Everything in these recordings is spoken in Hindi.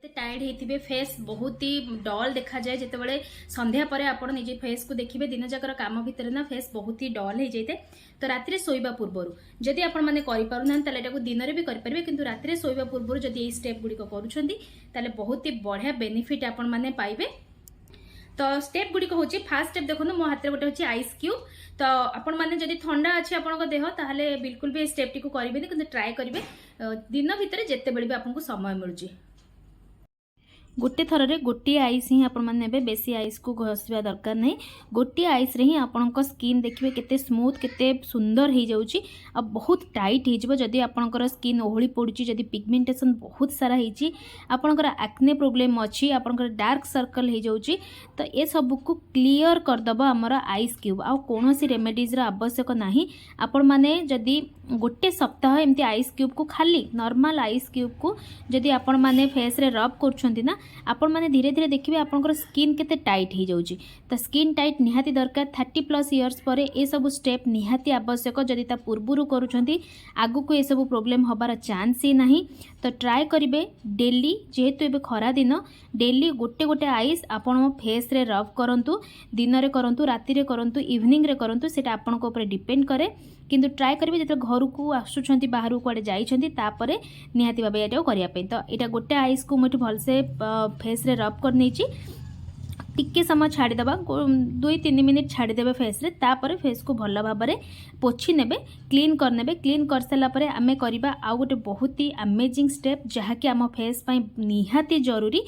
टायर्ड होते फेस बहुत ही डल देखा जाए जिते संध्या पर आप निजे फेस को देखिए दिन जाकर काम भितर ना फेस बहुत ही डल हो जाए। तो राति शोवा पूर्व जदि आपको दिन में भी करेंगे कि राति शोवा पूर्व जदि ये स्टेप गुड़िक कर बहुत ही बढ़िया बेनिफिट आपण मैंने पाइबे। तो स्टेप गुड़िक हूँ फास्ट स्टेप देखो मो हाथ में गोटे हूँ आइस क्यूब। तो आपण मैंने जदि ठंडा अच्छी आपण देह ताहले बिल्कुल भी स्टेप टी करेंगे कि ट्राए करेंगे दिन भितर जिते बड़े भी आपको समय मिलूँ। गोटे थर रे गोटे आइस ही आपण माने नेबे बेसी आइस को घसवा दरकार नहीं। गोटे आइस रे ही आपणक स्किन देखिए केते स्मूथ केते सुंदर हो जाउची आ बहुत टाइट हो जिवो। जदि आपणकर स्किन ओहली पड़ुची जदि पिगमेंटेशन बहुत सारा होईची आपणकर एक्ने प्रॉब्लम अछि आपणकर डार्क सर्कल हो जाउची तो ए सब को क्लियर कर दबा हमर आइस क्यूब। आ कोनोसी रेमेडीज रा आवश्यक नाही। आपण माने जदि गोटे सप्ताह एमती आइस क्यूब को खाली नॉर्मल आइस क्यूब को जदि आपण माने फेस रे रब करछंती ना आपण माने धीरे धीरे देखिए आपनकर स्किन केते टाइट हो जाउची। तो स्किन टाइट निहाती दरकार 30+ इयर्स पर ए सब स्टेप निहाती आवश्यक। जदि ता पूर्वरु करूछंती आगु को ए सब प्रॉब्लम होबार चांस ही नहीं। तो ट्राई करिवे डेली जेहेतु एबे खरा दिन डेली गोटे गोटे आइस आपण फेस रे रब करंतु दिन रे करंतु राति रे करंतु इवनिंग रे करंतु सेटा आपण को ऊपर डिपेंड करे। किंतु ट्राए करेंगे जो घर को आसुँच बाहर कुआडे जाइए निहाती भाव ये करने। तो यहाँ गोटे आइस को मुझे भलसे फेस रे रब कर टिके समय छाड़ीदबा 2-3 मिनिट छाड़ीदेवे फेस रे तापर फेस को भल भाव में पोछि नेबे क्लीन करने। क्लीन कर सारा पर आम करवा आउ गोटे बहुत ही अमेजिंग स्टेप जहाँकि आम फेस निहाती जरूरी।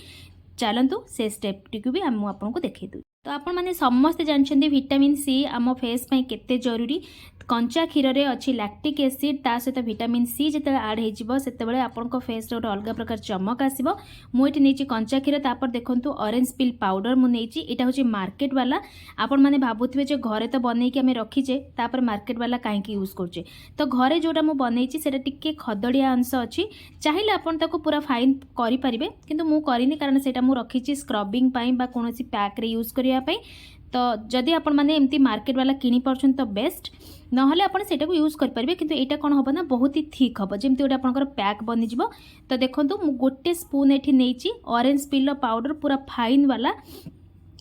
चलतु से स्टेप टी भी आम आपको देखई दूँ। तो आपण माने समस्ते जानछन्ती विटामिन सी आम फेस पई केते जरूरी। कंचा क्षीर रे अच्छी लैक्टिक एसिड ता सहित विटामिन सी जिते आड हो सेतेबेले आपनको फेस रे अलग प्रकार चमक आसीबो। मुझे नहीं कंचा क्षीर तापर देखंतु ऑरेंज पिल पाउडर मु नेची एटा होची मार्केट वाला। आपण माने भाबुथिबे जे घरे तो बनै कि आमे रखीचे तापर मार्केट वाला काहे कि यूज करचे। तो घरे जोटा मु बनैची सेटा टिके खदड़िया अंश अछि चाहिले आपण ताको पूरा फाइन करि परिबे किंतु मु करिनी कारण सेटा मु रखीची स्क्रबिंग पई बा कोनोसी पैक रे यूज करिया पई। तो जदि आपण माने एमती मार्केट वाला किनी परछन तो बेस्ट नहले आपण सेटा को यूज कर परिबे। किंतु एटा कोन होबो ना बहुत ही थिक होबो जेमती ओटा आपनकर पैक बनि जिवो। तो देखंतु मु गोटे स्पून एठी नेची ऑरेंज पिल पाउडर पूरा फाइन वाला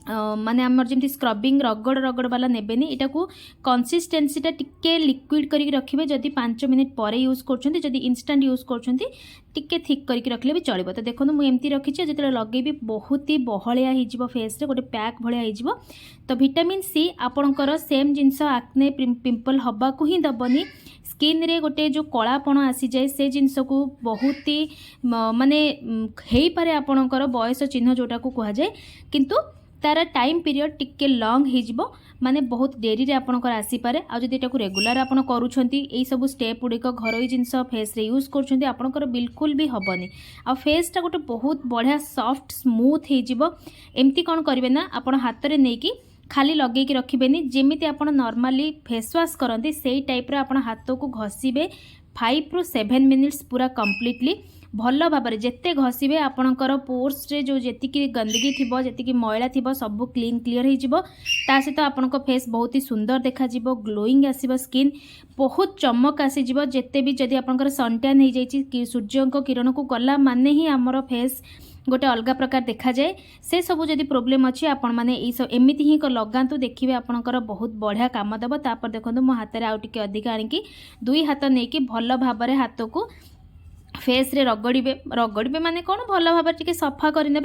माने आमर जमती स्क्रबिंग रगड़ रगड़ वाला नेबेनी। एटा को कंसिस्टेंसीटा टिके लिक्विड करिक रखिबे। जदि 5 मिनिट पर यूज करछन्ती जदि इंस्टेंट यूज करछन्ती टिके थिक करिक रखले भी चलिबो। तो देखो मु एमती रखिछि जेतले लगेबी बहुत ही बहलिया हिजिबो फेस रे गोटे पैक भलिया हिजिबो। तो विटामिन सी आपणकर सेम जिंस एक्ने पिंपल हबा को ही दबनी। स्किन रे गोटे जो कलापण आसी जाए से जिनस को बहुत ही माने हेई पारे आपणकर बयस चिन्ह जोटा को कहा जाए किंतु तार टाइम पीरियड टिके लॉन्ग हो माने बहुत डेरी रे आपणकर आसी पारे। आ जदि एटा को रेगुलर आपण करूछंती एई सब स्टेप गुड़िक घरोई जिनस फेस रे यूज करछंती आपणकर बिल्कुल भी हबनी। आ फेस टा गोटे बहुत बढ़िया सॉफ्ट स्मूथ हो जिवो। एमती कोन करिवे ना आपण हाथ रे नेकी खाली लगे कि रखिबेनी जेमिति आपण नॉर्मली फेस वाश करंती सेई टाइप रे आपण हाथ को घसीबे 5 ରୁ 7 मिनिट्स पूरा कंप्लीटली भल भाव में जिते घसीबे आपणकर पोर्स रे जो जेतिकी गंदगी थिबो जेतिकी मैला थिबो सब क्लीन क्लियर हो ता सहित आपणको फेस बहुत ही सुंदर देखा जिवो ग्लोइंग आसीबो स्किन बहुत चमक आसी जिवो। जेते भी जदि आपणकर सनटैन हो जाइछि सूर्यको किरण को गला माने ही हमर फेस गोटे अलग प्रकार देखा जाए। से सब जदि प्रॉब्लम अच्छी आपण माने ई सब एमिति ही लगातु देखिए आपणकर बहुत बढ़िया काम देबो। तापर देखंतु मो हाथ रे आउ टिके अधिक आनिकी 2 हाथ नेकी भल भाव में हाथ को फेस रे रगड़े माने कौन भल भाव टिके सफा करने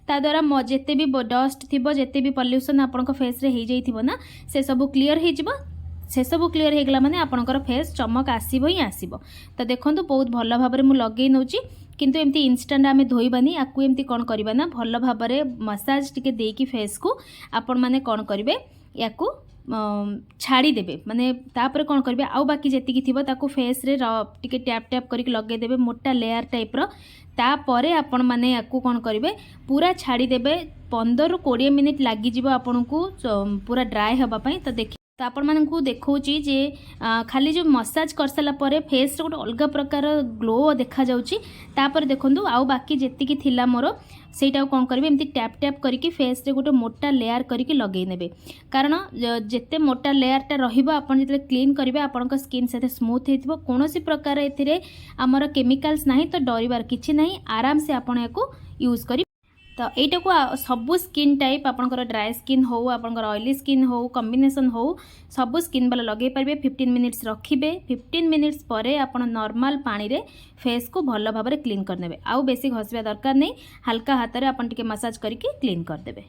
ता द्वारा जिते भी डस्ट थी जिते भी पॉल्यूशन आपन फेस रे हो जाइथिबो ना से सब क्लियर हो से सब क्लियर हो गला माने आपनकर फेस चमक आसीबो ही आसीबो। तो देखंतु बहुत भल भाव में मु लगे नउची किंतु एमती इंस्टेंट आमे धोइबानी आकु एमती कौन करबा ना भल भाव में मसाज टिके देकी फेस को आपण माने कौन करिवे याकू छाड़ी देबे माने तापर कौन करिवे आउ बाकी जेतिकी थिबो ताकू फेस रे टिके टैप टैप करिक लगे देबे मोटा लेयर टाइप रो। तापर आपण माने याकू कौन करिवे पूरा छाड़ी देबे 15 ରୁ 20 मिनिट लागी जिवो आपनकू पूरा ड्राई हबा पई। तो देखि तो आपण मानकू देखौची जे खाली जो मसाज कर साला परे फेस रे गोटे अलग प्रकार ग्लो देखा जाउची। तापर देखंतु आउ बाकी जेतिकी थिला मोर सेटा कौन करेंगे एमती टैप टैप करके फेस रे गोटे मोटा लेयर करके लगे नेबे। कारण जिते मोटा लेयर टा रहिबो आपण जिते क्लीन करिवे आपनका स्किन सेते स्मूथ हेतिबो कोनोसी प्रकार एथिरे हमर केमिकल्स नाही। तो डरिबार किछि नाही आराम से आपण याकू यूज करी। तो यहीटा को सबू स्किन टाइप आपंकर ड्राए स्किन हो आपंकर ऑयली स्किन हो कॉम्बिनेशन हो सबू स्किन वाला लगे पारे 15 मिनिट्स रखिए 15 मिनिट्स पर आप नॉर्मल पानी रे फेस को भल भाव में क्लीन करदे आउ बेसी घसवा दरकार नहीं हल्का हाथ में आपन टिके मसाज करके क्लीन करदे।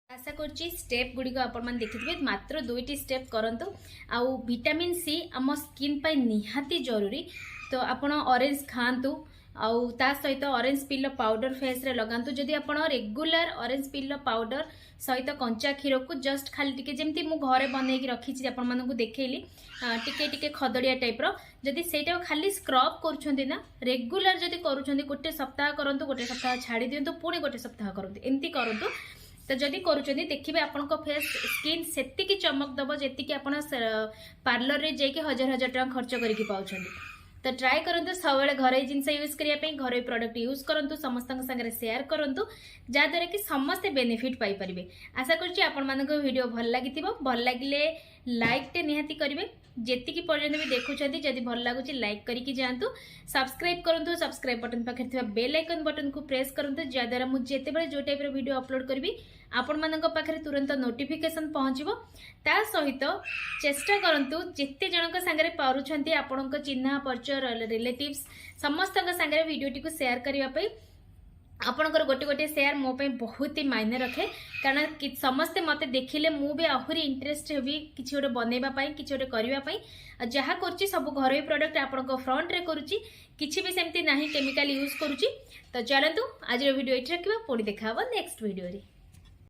आशा करुच्ची स्टेप गुड़िक आपण देखिए मात्र 2टी स्टेप करंतु आउ विटामिन सी आम स्किन पर निहाती जरूरी। तो आपण ऑरेंज खातु आउ ता सहित ऑरेंज पिल पाउडर फेस रे लगांतु जदि आपण रेगुलर ऑरेंज पिल पाउडर सहित कंचा क्षीर को जस्ट खाली टिके जेमती मु घरे बनैकी रखी आपण मानकु देखैली टिके टिके खदड़िया टाइप रो जदि सेटा खाली स्क्रब करूछंती ना रेगुलर जदि करूछंती गोटे सप्ताह करंतु गोटे सप्ताह छाड़ी दियंतु पुणी गोटे सप्ताह करंतु एमती करंतु। तो जदि करूछंती देखिबे आपन को फेस स्किन सेति की चमक दबो जेति की आपण पार्लर रे जाके हजार हजार टका खर्च करके पाउछंती। तो ट्राए करंतु सब घरे जिनस यूज करने घरे प्रोडक्ट यूज करंतु समस्त संगे शेयर करंतु जहाँद्वारा कि समस्ते बेनिफिट पाई परिबे। आशा करुच्ची आपण मानक वीडियो भल लागिथिबो भल लागिले लाइक टे निहाती करिवे जेतिकी पर्यंत भी देखुछंती जदि भल लागुची लाइक करिकी जांतु सब्सक्राइब करंतु सब्सक्राइब बटन पाखे थिबा बेल आइकन बटन को प्रेस करंतु जहाँद्वारा मु जेते बेले जो टाइप रो वीडियो अपलोड करबी आपण मानक पाखे तुरंत नोटिफिकेशन पहुंचबो। ता सहित चेष्टा करंतु जेते जनक संगे पारुछंती आपणक चिन्हा परिचय रिलेटिव्स समस्त संगे वीडियोटी को शेयर करबा पई आपणकर गोटे गोटे शेयर मो पे बहुत ही मायने रखे कारण समस्ते मते देखिले मु भी आहुरी इंटरेस्ट हेबी किछि गोटे बनैबा पई किछि गोटे करबा पई जहा करछि सब घरोई प्रोडक्ट आपणक फ्रंट रे करूछि किछि भी सेमती नाही केमिकल यूज करूछि। तो चलंतु आज वीडियो एठी रखिबा पुणी देखा नेक्स्ट वीडियो रे।